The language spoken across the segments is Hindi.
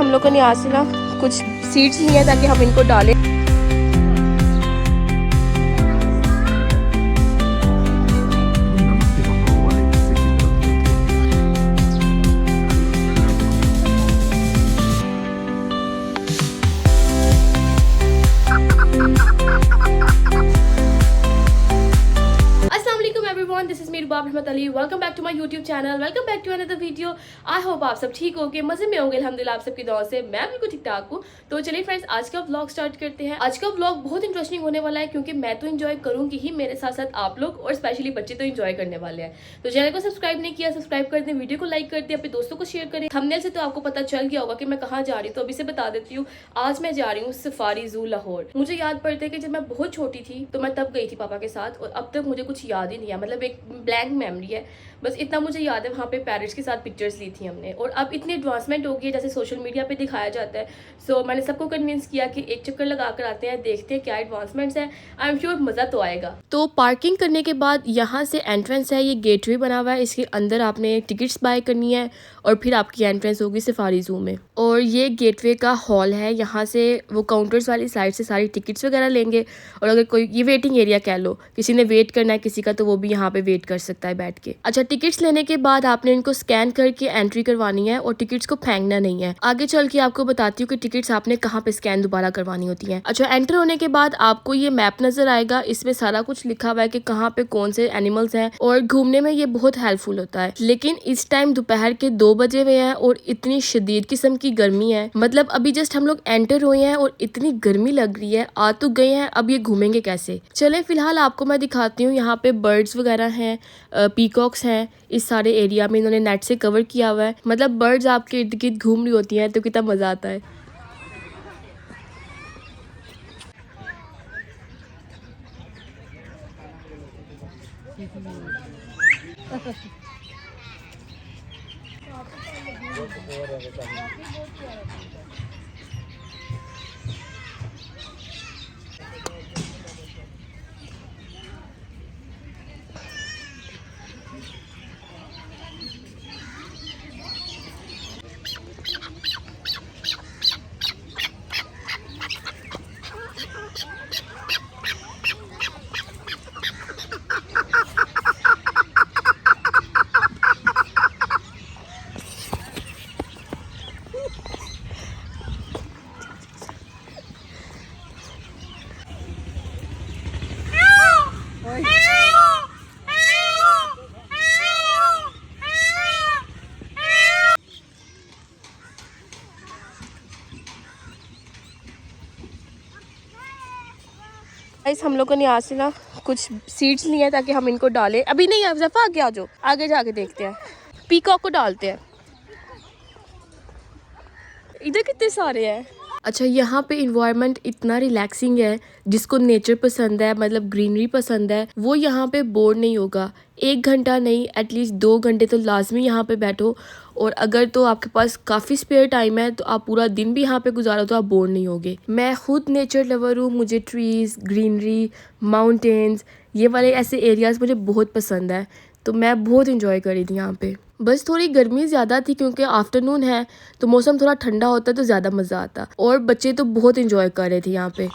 हम लोगों ने यहाँ से ना कुछ सीड्स लिए हैं ताकि हम इनको डालें। This is Mir Baab Rehmat Ali. Welcome back to my YouTube channel, welcome back to another video. I hope आप सब ठीक होंगे, मजे में होंगे अल्हम्दुलिल्लाह। आप सबकी दुआ से मैं बिल्कुल ठीक ठाक हूँ। तो चलिए फ्रेंड्स, आज का व्लॉग स्टार्ट करते हैं। आज का व्लॉग बहुत इंटरेस्टिंग होने वाला है क्योंकि मैं तो एंजॉय करूंगी ही, मेरे साथ साथ आप लोग और स्पेशली बच्चे तो एंजॉय करने वाले हैं। तो चैनल को सब्सक्राइब नहीं किया, सब्सक्राइब कर दें, वीडियो को लाइक कर दें, अपने दोस्तों को शेयर करें। थंबनेल से तो आपको पता चल गया होगा कि मैं कहाँ जा रही हूँ, तो अभी से बता देती हूँ। आज मैं जा रही हूँ सफारी जू लाहौर। मुझे याद पड़ता है कि जब मैं बहुत छोटी थी तो मैं तब गई थी पापा के साथ, और अब तक मुझे कुछ याद ही नहीं है, मतलब एक ब्लैंक मेमोरी है। बस इतना मुझे याद है, वहाँ पे पैरट्स के साथ पिक्चर्स ली थी हमने। और अब इतनी एडवांसमेंट हो गई है जैसे सोशल मीडिया पे दिखाया जाता है। सो मैंने सबको कन्विंस किया कि एक चक्कर लगा कर आते हैं, देखते हैं क्या एडवांसमेंट्स हैं। आई एम श्योर मज़ा तो आएगा। तो पार्किंग करने के बाद यहाँ से एंट्रेंस है, ये गेटवे बना हुआ है, इसके अंदर आपने टिकट्स बाय करनी है और फिर आपकी एंट्रेंस होगी सफारी जू में। और ये गेटवे का हॉल है, यहाँ से वो काउंटर्स वाली साइड से सारी टिकट्स वगैरह लेंगे। और अगर कोई, ये वेटिंग एरिया कह लो, किसी ने वेट करना है किसी का, तो वो भी यहाँ पे वेट कर सकता है बैठ के। अच्छा, टिकट्स लेने के बाद आपने इनको स्कैन करके एंट्री करवानी है और टिकट्स को फेंकना नहीं है। आगे चल के आपको बताती हूँ कि टिकट्स आपने कहाँ पे स्कैन दोबारा करवानी होती है। अच्छा, एंटर होने के बाद आपको ये मैप नजर आएगा, इसमें सारा कुछ लिखा हुआ है कि कहाँ पे कौन से एनिमल्स हैं, और घूमने में ये बहुत हेल्पफुल होता है। लेकिन इस टाइम दोपहर के 2 बजे हुए हैं और इतनी शदीद किस्म की गर्मी है, मतलब अभी जस्ट हम लोग एंटर हुए हैं और इतनी गर्मी लग रही है। आ तो गए हैं, अब ये घूमेंगे कैसे। चले फिलहाल आपको मैं दिखाती हूँ। यहाँ पे बर्ड्स वगैरह हैं, पीकॉक्स हैं, इस सारे एरिया में इन्होंने नेट से कवर किया हुआ है। मतलब बर्ड्स आपके इर्द गिर्द घूम रही होती हैं तो कितना मजा आता है। हम लोगों ने यहाँ से ना कुछ सीड्स लिए हैं ताकि हम इनको डालें। अभी नहीं, आप ज़फ़ा आगे आ जाओ, आगे जाके देखते हैं। पीकॉक को डालते हैं। इधर कितने सारे हैं। अच्छा, यहाँ पे इन्वायरमेंट इतना रिलैक्सिंग है, जिसको नेचर पसंद है, मतलब ग्रीनरी पसंद है, वो यहाँ पे बोर नहीं होगा। 1 घंटा नहीं, एटलीस्ट 2 घंटे तो लाजमी यहाँ पे बैठो। और अगर तो आपके पास काफ़ी स्पेयर टाइम है तो आप पूरा दिन भी यहाँ पे गुजारो तो आप बोर नहीं होगे। मैं खुद नेचर लवर हूँ, मुझे ट्रीज़, ग्रीनरी, माउंटेन्स, ये वाले ऐसे एरियाज़ मुझे बहुत पसंद है। तो मैं बहुत इंजॉय करी थी यहाँ पे। बस थोड़ी गर्मी ज़्यादा थी क्योंकि आफ्टरनून है, तो मौसम थोड़ा ठंडा होता तो ज़्यादा मज़ा आता। और बच्चे तो बहुत इंजॉय कर रहे थे यहाँ पे।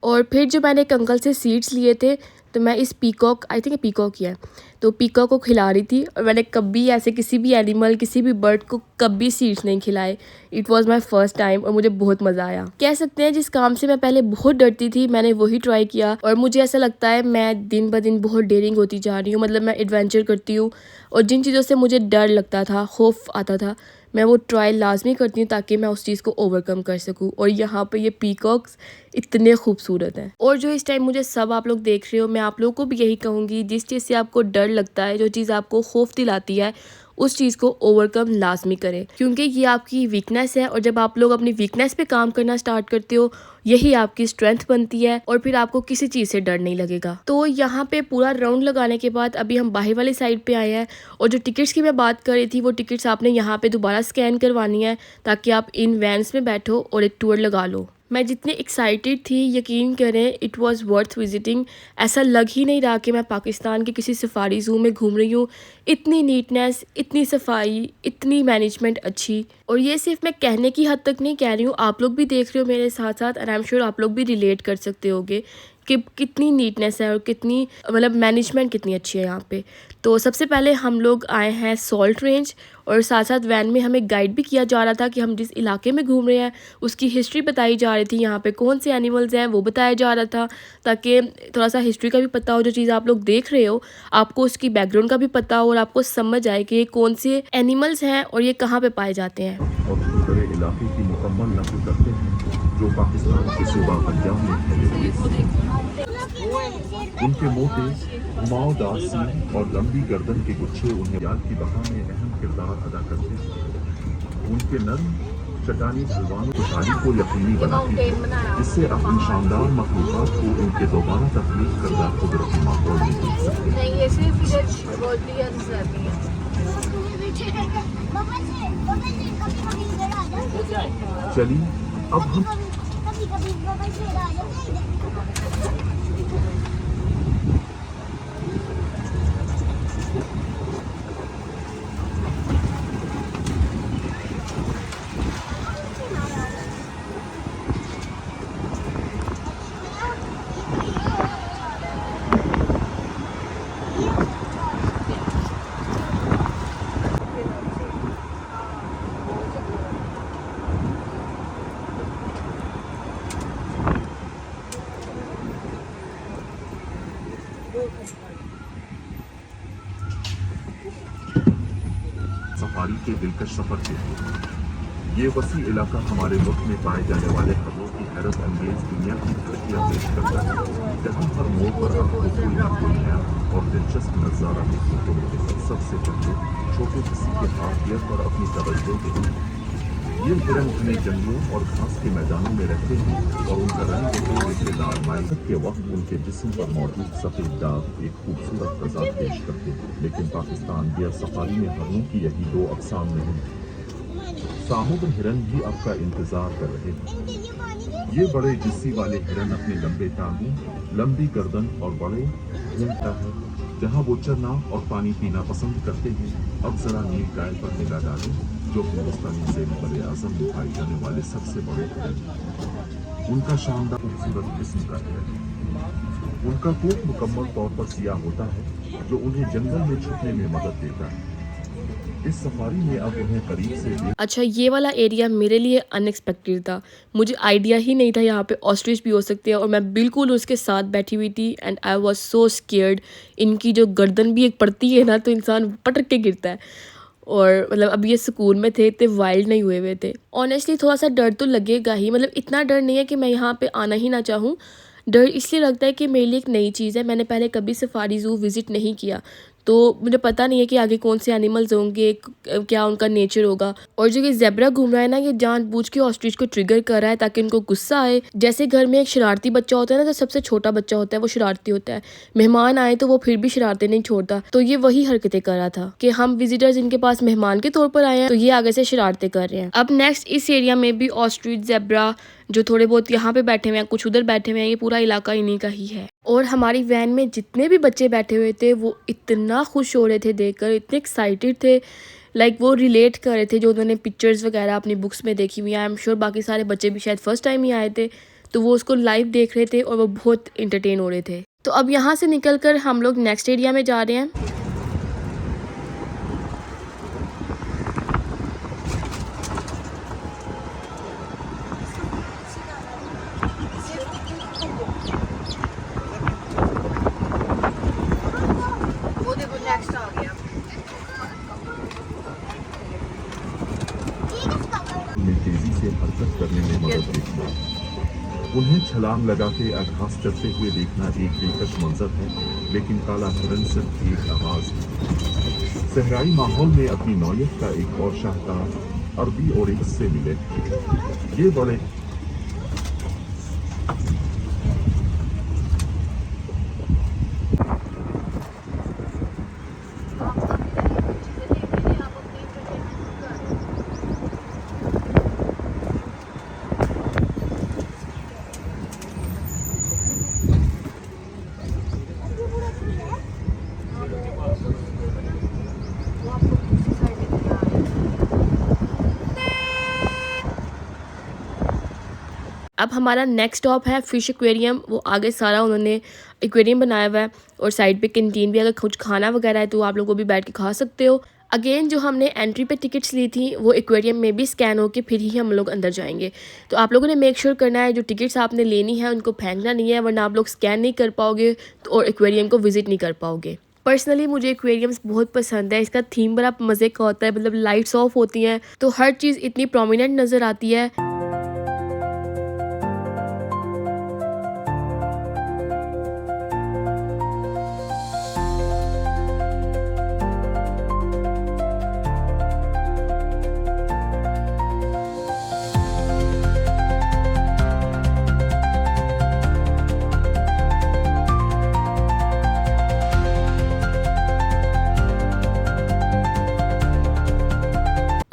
और फिर जो मैंने एक अंकल से सीड्स लिए थे, तो मैं इस पीकॉक, आई थिंक पीकॉक ही है, तो पीकॉक को खिला रही थी। और मैंने कभी ऐसे किसी भी एनिमल, किसी भी बर्ड को कभी सीड्स नहीं खिलाए। It was my first time और मुझे बहुत मज़ा आया। कह सकते हैं जिस काम से मैं पहले बहुत डरती थी, मैंने वही ट्राई किया। और मुझे ऐसा लगता है मैं दिन ब दिन बहुत डेयरिंग होती जा रही हूँ, मतलब मैं एडवेंचर करती हूँ। और जिन चीज़ों से मुझे डर लगता था, खौफ आता था, मैं वो ट्राई लाजमी करती हूँ ताकि मैं उस चीज़ को ओवरकम कर सकूँ। और यहाँ पे ये पीकॉक्स इतने खूबसूरत हैं। और जो इस टाइम मुझे सब आप लोग देख रहे हो, मैं आप लोगों को भी यही कहूँगी, जिस चीज़ से आपको डर लगता है, जो चीज़ आपको खौफ दिलाती है, उस चीज़ को ओवरकम लाजमी करें, क्योंकि ये आपकी वीकनेस है। और जब आप लोग अपनी वीकनेस पे काम करना स्टार्ट करते हो, यही आपकी स्ट्रेंथ बनती है और फिर आपको किसी चीज़ से डर नहीं लगेगा। तो यहाँ पे पूरा राउंड लगाने के बाद अभी हम बाहर वाली साइड पे आए हैं। और जो टिकट्स की मैं बात कर रही थी, वो टिकट्स आपने यहाँ पे दोबारा स्कैन करवानी है ताकि आप इन वैन्स में बैठो और एक टूर लगा लो। मैं जितनी एक्साइटेड थी, यकीन करें, इट वाज वर्थ विजिटिंग। ऐसा लग ही नहीं रहा कि मैं पाकिस्तान के किसी सफारी ज़ू में घूम रही हूँ। इतनी नीटनेस, इतनी सफाई, इतनी मैनेजमेंट अच्छी। और ये सिर्फ मैं कहने की हद तक नहीं कह रही हूँ, आप लोग भी देख रहे हो मेरे साथ साथ, और आई एम श्योर आप लोग भी रिलेट कर सकते होगे कि कितनी नीटनेस है और कितनी मतलब मैनेजमेंट कितनी अच्छी है यहाँ पे। तो सबसे पहले हम लोग आए हैं सॉल्ट रेंज, और साथ साथ वैन में हमें गाइड भी किया जा रहा था कि हम जिस इलाके में घूम रहे हैं उसकी हिस्ट्री बताई जा रही थी, यहाँ पे कौन से एनिमल्स हैं वो बताया जा रहा था, ताकि थोड़ा सा हिस्ट्री का भी पता हो, जो चीज़ आप लोग देख रहे हो आपको उसकी बैकग्राउंड का भी पता हो और आपको समझ आए कि ये कौन से एनिमल्स हैं और ये कहाँ पे पाए जाते हैं। और पूरे इलाके की मुकम्मल नकल करते हैं जो पाकिस्तान के सूबा पंजाब में फैले हुए हैं। उनके मोटे घुमावदार सींग और लंबी गर्दन के गुच्छे उन्हें याद की बहा में अहम किरदार अदा करते हैं। उनके नर्म चट्टानी ढलवानों खुशहाली को यकीनी बनाती है, जिससे आप इन शानदार मखलूक़ात को उनके दोबारा तख्लीक करदा कुदरती माहौल में देख सकते हैं। चलिए अब हम सफारी के दिलकश सफर के लिए ये वसी इलाका हमारे मुल्क में पाए जाने वाले खबरों की हैरत अंगेज दुनिया की झलकियां पेश करता है, जहाँ हर मोड़ पर आपको कोई ना कोई नया और दिलचस्प नज़ारा देखने को मिलेगा। सबसे पहले छोटे किसी के हाथ गियर पर अपनी तवज्जो देते हैं। ये हिरन घने जंगलों और घास के मैदानों में रहते हैं और उनका रंग रेशेदार माइसत के वक्त उनके जिस्म पर मौजूद सफ़ेद दाग एक खूबसूरत तज़ाद पेश करते हैं। लेकिन पाकिस्तान डियर सफारी में हिरणों की यही दो अक़साम नहीं, सामुद्र हिरन भी आपका इंतजार कर रहे हैं। ये बड़े जिस्सी वाले हिरन अपने लंबे टांगों, लंबी गर्दन और बड़े घूमता है जहाँ वो चरना और पानी पीना पसंद करते हैं। अब जरा नील गाय पर निगाह डालें, जो हिंदुस्तानी ज़ेल बड़े आज़म में पाए जाने वाले सबसे बड़े हिरन हैं। उनका शानदार खूबसूरत किस्म का हिरन, उनका कोट मुकम्मल तौर पर सियाह होता है जो उन्हें जंगल में छुपने में मदद देता है। इस सफारी में अब उन्हें करीब से अच्छा, ये वाला एरिया मेरे लिए अनएक्सपेक्टेड था, मुझे आइडिया ही नहीं था यहाँ पे ऑस्ट्रिच भी हो सकते हैं, और मैं बिल्कुल उसके साथ बैठी हुई थी and I was so scared. इनकी जो गर्दन भी एक पड़ती है ना तो इंसान पटक के गिरता है, और मतलब अब ये सुकून में थे, इतने वाइल्ड नहीं हुए हुए थे। ऑनेस्टली थोड़ा सा डर तो लगेगा ही, मतलब इतना डर नहीं है कि मैं यहाँ पे आना ही ना चाहूँ। डर इसलिए लगता है कि मेरे लिए एक नई चीज़ है, मैंने पहले कभी सफारी ज़ू विज़िट नहीं किया, तो मुझे पता नहीं है कि आगे कौन से एनिमल्स होंगे, क्या उनका नेचर होगा। और जो ये ज़ेब्रा घूम रहा है ना, ये जानबूझ के ऑस्ट्रिच को ट्रिगर कर रहा है ताकि उनको गुस्सा आए। जैसे घर में एक शरारती बच्चा होता है ना, तो सबसे छोटा बच्चा होता है वो शरारती होता है, मेहमान आए तो वो फिर भी शरारतें नहीं छोड़ता, तो ये वही हरकतें कर रहा था कि हम विजिटर्स इनके पास मेहमान के तौर पर आए हैं, तो ये आगे से शरारतें कर रहे हैं। अब नेक्स्ट इस एरिया में भी ऑस्ट्रिच, ज़ेब्रा जो थोड़े बहुत यहाँ पे बैठे हुए हैं, कुछ उधर बैठे हुए हैं, ये पूरा इलाका इन्हीं का ही है। और हमारी वैन में जितने भी बच्चे बैठे हुए थे वो इतना खुश हो रहे थे देखकर, इतने एक्साइटेड थे, लाइक वो रिलेट कर रहे थे जो उन्होंने पिक्चर्स वगैरह अपनी बुक्स में देखी हुई। आई एम श्योर बाकी सारे बच्चे भी शायद फर्स्ट टाइम ही आए थे, तो वो उसको लाइव देख रहे थे और वो बहुत इंटरटेन हो रहे थे। तो अब यहाँ से निकल कर हम लोग नेक्स्ट एरिया में जा रहे हैं। तेजी से हरकत करने में मदद देती है। उन्हें छलांग लगा के घास चलते हुए देखना एक दिलकश मंजर है, लेकिन काला हिरन सिर्फ एक आवाज है। सहराई माहौल में अपनी नौयत का एक और शाहकार अरबी ओरिक्स से मिले। ये बड़े अब हमारा नेक्स्ट स्टॉप है फिश एक्वेरियम। वो आगे सारा उन्होंने एक्वेरियम बनाया हुआ है और साइड पे कैंटीन भी, अगर कुछ खाना वगैरह है तो आप लोगों को भी बैठ के खा सकते हो। अगेन जो हमने एंट्री पे टिकट्स ली थी वो एक्वेरियम में भी स्कैन होके फिर ही हम लोग अंदर जाएंगे। तो आप लोगों ने मेक श्योर करना है जो टिकट्स आपने लेनी है उनको फेंकना नहीं है, वरना आप लोग स्कैन नहीं कर पाओगे और एक्वेरियम को विजिट नहीं कर पाओगे। पर्सनली मुझे एक्वेरियम्स बहुत पसंद है, इसका थीम बड़ा मज़े का होता है, मतलब लाइट्स ऑफ होती हैं तो हर चीज़ इतनी प्रोमिनेंट नज़र आती है।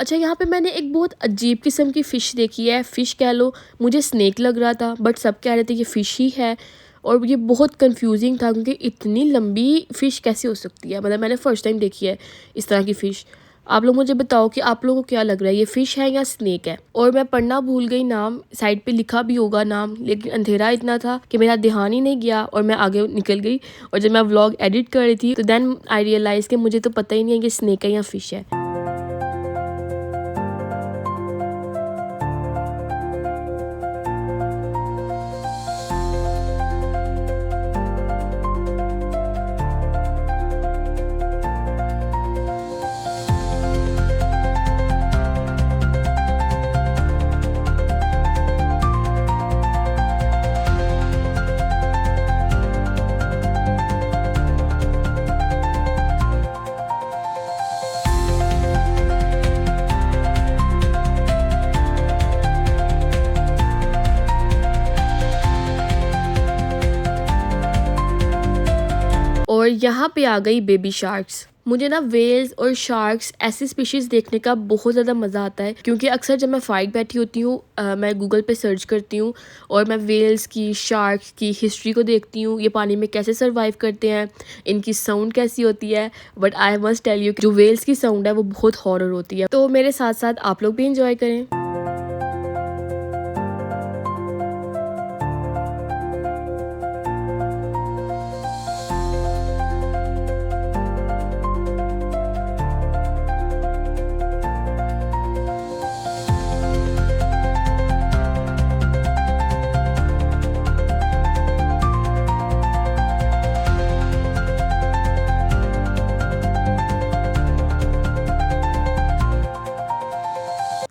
अच्छा, यहाँ पे मैंने एक बहुत अजीब किस्म की फ़िश देखी है, फ़िश कह लो, मुझे स्नेक लग रहा था बट सब कह रहे थे ये फ़िश ही है। और ये बहुत कंफ्यूजिंग था क्योंकि इतनी लंबी फ़िश कैसे हो सकती है, मतलब मैंने फ़र्स्ट टाइम देखी है इस तरह की फ़िश। आप लोग मुझे बताओ कि आप लोगों को क्या लग रहा है, ये फ़िश है या स्नेक है। और मैं पढ़ना भूल गई नाम, साइड पे लिखा भी होगा नाम, लेकिन अंधेरा इतना था कि मेरा ध्यान ही नहीं गया और मैं आगे निकल गई। और जब मैं व्लॉग एडिट कर रही थी तो देन आई रियलाइज़ कि मुझे तो पता ही नहीं है कि स्नेक है या फ़िश है। और यहाँ पे आ गई बेबी शार्क्स। मुझे ना वेल्स और शार्क्स ऐसी स्पीशीज़ देखने का बहुत ज़्यादा मज़ा आता है क्योंकि अक्सर जब मैं फ़्लाइट बैठी होती हूँ मैं गूगल पे सर्च करती हूँ और मैं वेल्स की, शार्क्स की हिस्ट्री को देखती हूँ, ये पानी में कैसे सरवाइव करते हैं, इनकी साउंड कैसी होती है। But I must tell you जो वेल्स की साउंड है वो बहुत हॉरर होती है। तो मेरे साथ साथ आप लोग भी इंजॉय करें।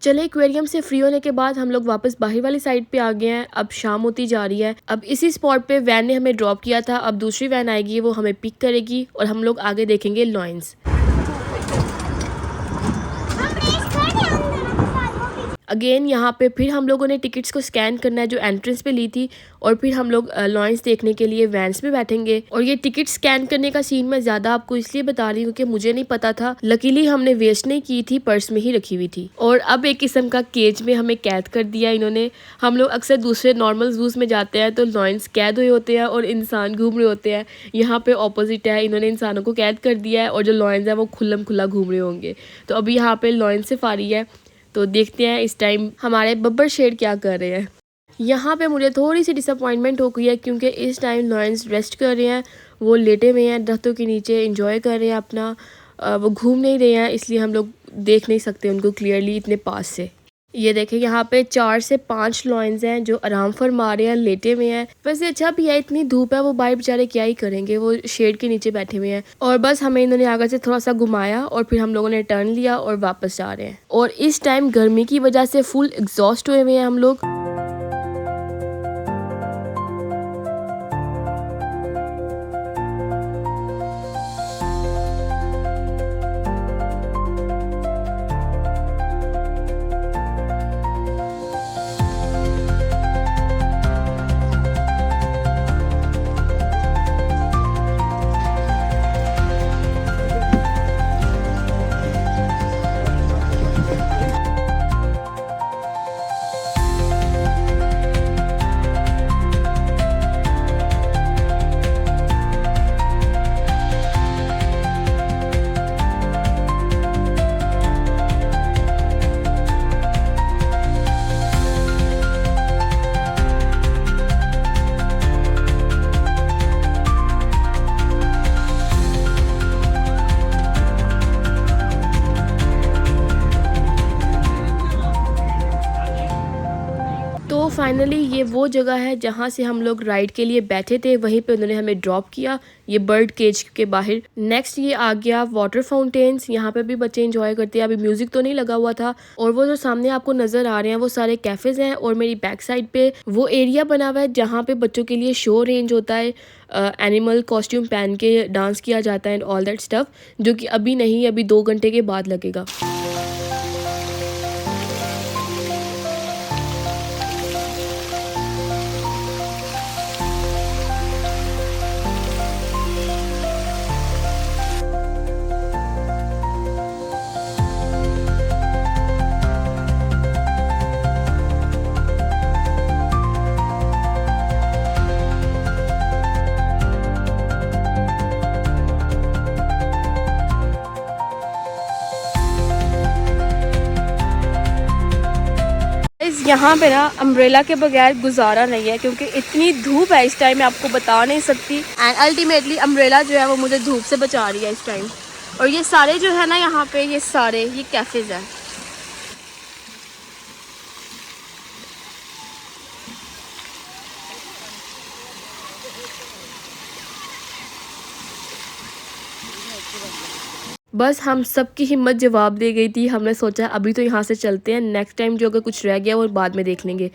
चले एक्वेरियम से फ्री होने के बाद हम लोग वापस बाहर वाली साइड पे आ गए हैं। अब शाम होती जा रही है। अब इसी स्पॉट पे वैन ने हमें ड्रॉप किया था, अब दूसरी वैन आएगी वो हमें पिक करेगी और हम लोग आगे देखेंगे लॉयंस। अगेन यहाँ पे फिर हम लोगों ने टिकट्स को स्कैन करना है जो एंट्रेंस पे ली थी और फिर हम लोग लॉयंस देखने के लिए वैन्स में बैठेंगे। और ये टिकट स्कैन करने का सीन मैं ज़्यादा आपको इसलिए बता रही हूँ कि मुझे नहीं पता था, लकीली हमने वेस्ट नहीं की थी, पर्स में ही रखी हुई थी। और अब एक किस्म का केज में हमें कैद कर दिया इन्होंने। हम लोग अक्सर दूसरे नॉर्मल जूस में जाते हैं तो लॉयंस कैद हुए होते हैं और इंसान घूम रहे होते हैं। यहाँ पे ऑपोजिट है, इन्होंने इंसानों को कैद कर दिया है और जो लॉयंस है वो खुल्लम खुल्ला घूम रहे होंगे। तो अभी यहाँ पे लॉयंस सफारी है तो देखते हैं इस टाइम हमारे बब्बर शेर क्या कर रहे हैं। यहाँ पे मुझे थोड़ी सी डिसअपॉइंटमेंट हो गई है क्योंकि इस टाइम लॉयंस रेस्ट कर रहे हैं, वो लेटे हुए हैं दरख्तों के नीचे, एंजॉय कर रहे हैं अपना, वो घूम नहीं रहे हैं, इसलिए हम लोग देख नहीं सकते उनको क्लियरली इतने पास से। ये देखें यहाँ पे 4 से 5 लॉयंस हैं जो आराम फरमा रहे हैं, लेटे हुए हैं। वैसे अच्छा भी है, इतनी धूप है, वो बाहर बेचारे क्या ही करेंगे, वो शेड के नीचे बैठे हुए हैं। और बस हमें इन्होंने आगे से थोड़ा सा घुमाया और फिर हम लोगों ने टर्न लिया और वापस जा रहे हैं। और इस टाइम गर्मी की वजह से फुल एग्जॉस्ट हुए हुए हैं हम लोग। फाइनली ये वो जगह है जहाँ से हम लोग राइड के लिए बैठे थे, वहीं पे उन्होंने हमें ड्रॉप किया, ये बर्ड केज के बाहर। नेक्स्ट ये आ गया वाटर फाउंटेन्स, यहाँ पे भी बच्चे इंजॉय करते हैं। अभी म्यूजिक तो नहीं लगा हुआ था। और वो जो सामने आपको नजर आ रहे हैं वो सारे कैफेज हैं, और मेरी बैक साइड पे वो एरिया बना हुआ है जहाँ पे बच्चों के लिए शो रेंज होता है, एनिमल कॉस्ट्यूम पहन के डांस किया जाता है एंड ऑल दैट स्टफ, जो कि अभी नहीं, अभी 2 घंटे के बाद लगेगा। यहाँ पे ना अम्ब्रेला के बगैर गुजारा नहीं है, क्योंकि इतनी धूप है इस टाइम, मैं आपको बता नहीं सकती। एंड अल्टीमेटली अम्ब्रेला जो है वो मुझे धूप से बचा रही है इस टाइम। और ये सारे जो है ना यहाँ पे, ये सारे ये कैफेज हैं। बस हम सब की हिम्मत जवाब दे गई थी। हमने सोचा अभी तो यहाँ से चलते हैं, नेक्स्ट टाइम जो अगर कुछ रह गया वो बाद में देख लेंगे।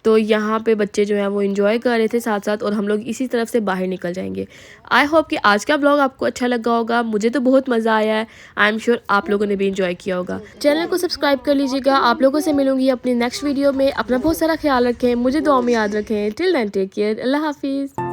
तो यहाँ पे बच्चे जो हैं वो एंजॉय कर रहे थे साथ साथ, और हम लोग इसी तरफ से बाहर निकल जाएंगे। आई होप कि आज का ब्लॉग आपको अच्छा लगा होगा। मुझे तो बहुत मज़ा आया है। आई एम श्योर आप लोगों ने भी एंजॉय किया होगा। चैनल को सब्सक्राइब कर लीजिएगा। आप लोगों से मिलूंगी अपनी नेक्स्ट वीडियो में। अपना बहुत सारा ख्याल रखें, मुझे दुआ में याद रखें। टिल देन टेक केयर, अल्लाह हाफिज़।